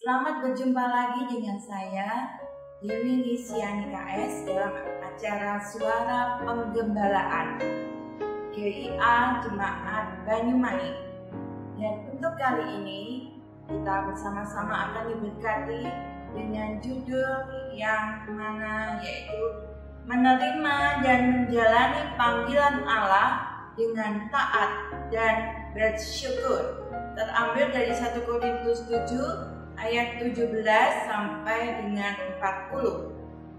Selamat berjumpa lagi dengan saya, Dewi Lisiani KS, dalam acara Suara Penggembalaan GIA Jemaat Banyumanik. Dan untuk kali ini, kita bersama-sama akan diberkati dengan judul yang mana yaitu menerima dan menjalani panggilan Allah dengan taat dan bersyukur. Terambil dari 1 Korintus 7 ayat 17 sampai dengan 40.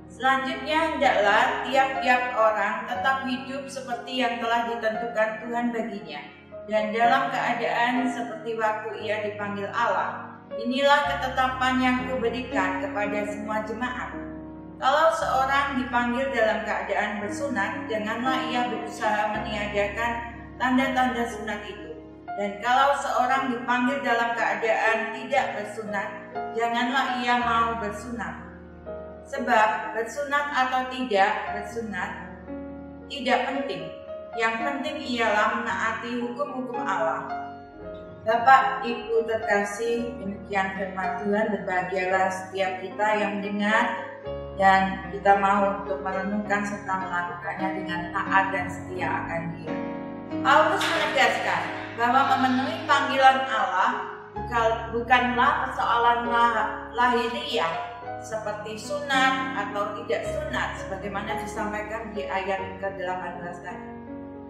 Selanjutnya, hendaklah tiap-tiap orang tetap hidup seperti yang telah ditentukan Tuhan baginya, dan dalam keadaan seperti waktu ia dipanggil Allah. Inilah ketetapan yang kuberikan kepada semua jemaat. Kalau seorang dipanggil dalam keadaan bersunat, janganlah ia berusaha meniadakan tanda-tanda sunat itu. Dan kalau seorang dipanggil dalam keadaan tidak bersunat, janganlah ia mau bersunat. Sebab bersunat atau tidak bersunat tidak penting. Yang penting ialah menaati hukum-hukum Allah. Bapak, Ibu terkasih, demikian firman Tuhan. Berbahagialah setiap kita yang mendengar, dan kita mau untuk merenungkan serta melakukannya dengan taat dan setia akan Dia. Paulus menegaskan bahwa memenuhi panggilan Allah bukanlah persoalan lahiriah seperti sunat atau tidak sunat, sebagaimana disampaikan di ayat ke-18 tadi.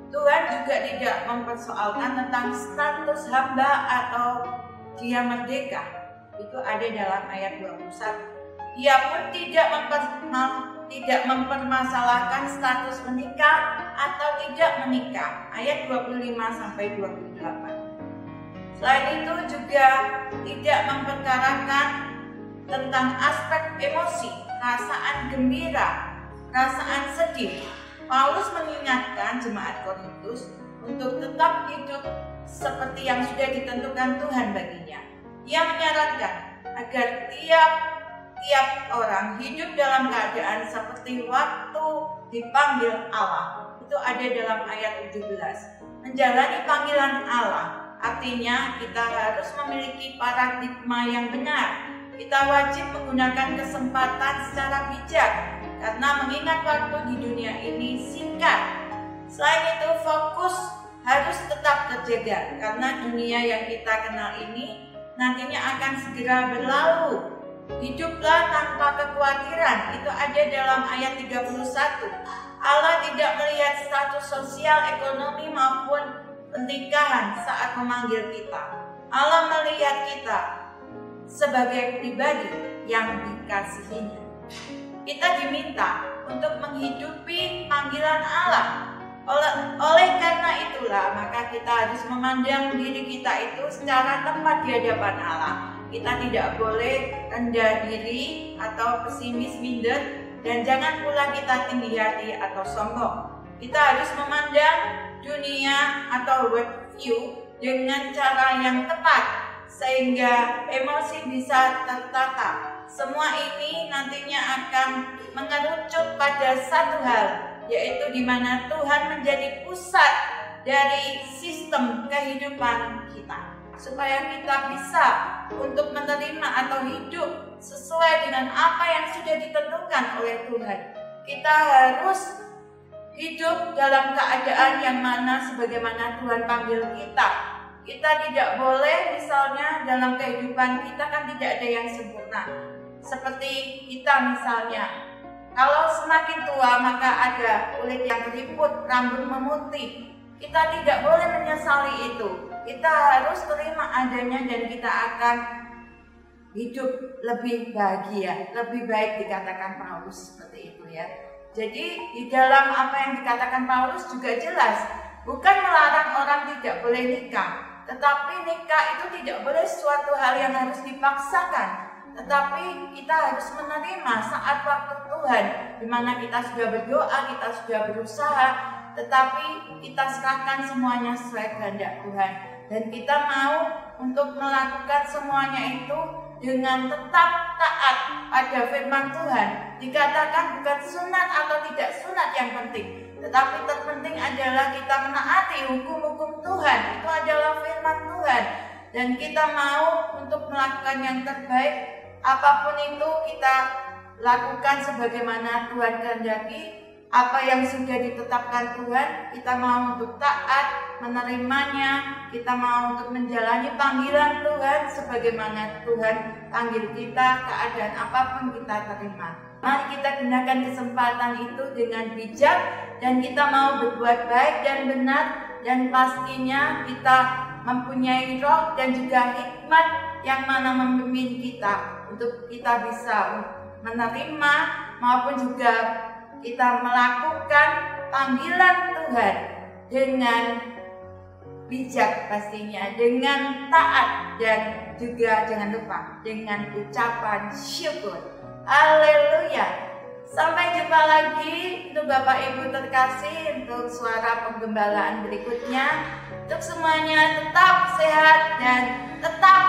Tuhan juga tidak mempersoalkan tentang status hamba atau dia merdeka. Itu ada dalam ayat 21. Ia pun tidak mempermasalahkan status menikah atau tidak menikah. Ayat 25 sampai 28. Selain itu juga tidak memperkarakan tentang aspek emosi, perasaan gembira, perasaan sedih. Paulus mengingatkan jemaat Korintus untuk tetap hidup seperti yang sudah ditentukan Tuhan baginya. Ia menyarankan agar tiap orang hidup dalam keadaan seperti waktu dipanggil Allah. Itu ada dalam ayat 17. Menjalani panggilan Allah artinya kita harus memiliki paradigma yang benar. Kita wajib menggunakan kesempatan secara bijak karena mengingat waktu di dunia ini singkat. Selain itu, fokus harus tetap terjaga karena dunia yang kita kenal ini nantinya akan segera berlalu. Hiduplah tanpa kekhawatiran. Itu ada dalam ayat 31. Allah tidak melihat status sosial, ekonomi maupun pernikahan saat memanggil kita. Allah melihat kita sebagai pribadi yang dikasihinya. Kita diminta untuk menghidupi panggilan Allah. Oleh karena itulah maka kita harus memandang diri kita itu secara tepat di hadapan Allah. Kita tidak boleh rendah diri atau pesimis, minder, dan jangan pula kita tinggi hati atau sombong. Kita harus memandang dunia atau worldview dengan cara yang tepat sehingga emosi bisa tertata. Semua ini nantinya akan mengerucut pada satu hal, yaitu di mana Tuhan menjadi pusat dari sistem kehidupan kita, supaya kita bisa untuk menerima atau hidup sesuai dengan apa yang sudah ditentukan oleh Tuhan. Kita harus hidup dalam keadaan yang mana sebagaimana Tuhan panggil kita. Kita tidak boleh misalnya dalam kehidupan kita kan tidak ada yang sempurna. Seperti kita misalnya, kalau semakin tua maka ada kulit yang keriput, rambut memutih. Kita tidak boleh menyesali itu. Kita harus terima adanya dan kita akan hidup lebih bahagia, lebih baik, dikatakan Paulus seperti itu ya. Jadi di dalam apa yang dikatakan Paulus juga jelas, bukan melarang orang tidak boleh nikah, tetapi nikah itu tidak boleh suatu hal yang harus dipaksakan. Tetapi kita harus menerima saat waktu Tuhan, di mana kita sudah berdoa, kita sudah berusaha, tetapi kita serahkan semuanya sesuai kehendak Tuhan. Dan kita mau untuk melakukan semuanya itu dengan tetap taat pada firman Tuhan. Dikatakan bukan sunat atau tidak sunat yang penting, tetapi terpenting adalah kita menaati hukum-hukum Tuhan. Itu adalah firman Tuhan. dan kita mau untuk melakukan yang terbaik, apapun itu kita lakukan sebagaimana Tuhan kehendaki. Apa yang sudah ditetapkan Tuhan, kita mau untuk taat, menerimanya, kita mau untuk menjalani panggilan Tuhan sebagaimana Tuhan panggil kita, keadaan apapun kita terima. Mari kita gunakan kesempatan itu dengan bijak, dan kita mau berbuat baik dan benar, dan pastinya kita mempunyai roh dan juga hikmat yang mana memimpin kita untuk kita bisa menerima maupun juga kita melakukan panggilan Tuhan dengan bijak pastinya, dengan taat, dan juga jangan lupa dengan ucapan syukur. Haleluya. Sampai jumpa lagi untuk Bapak Ibu terkasih untuk suara penggembalaan berikutnya. Untuk semuanya tetap sehat dan tetap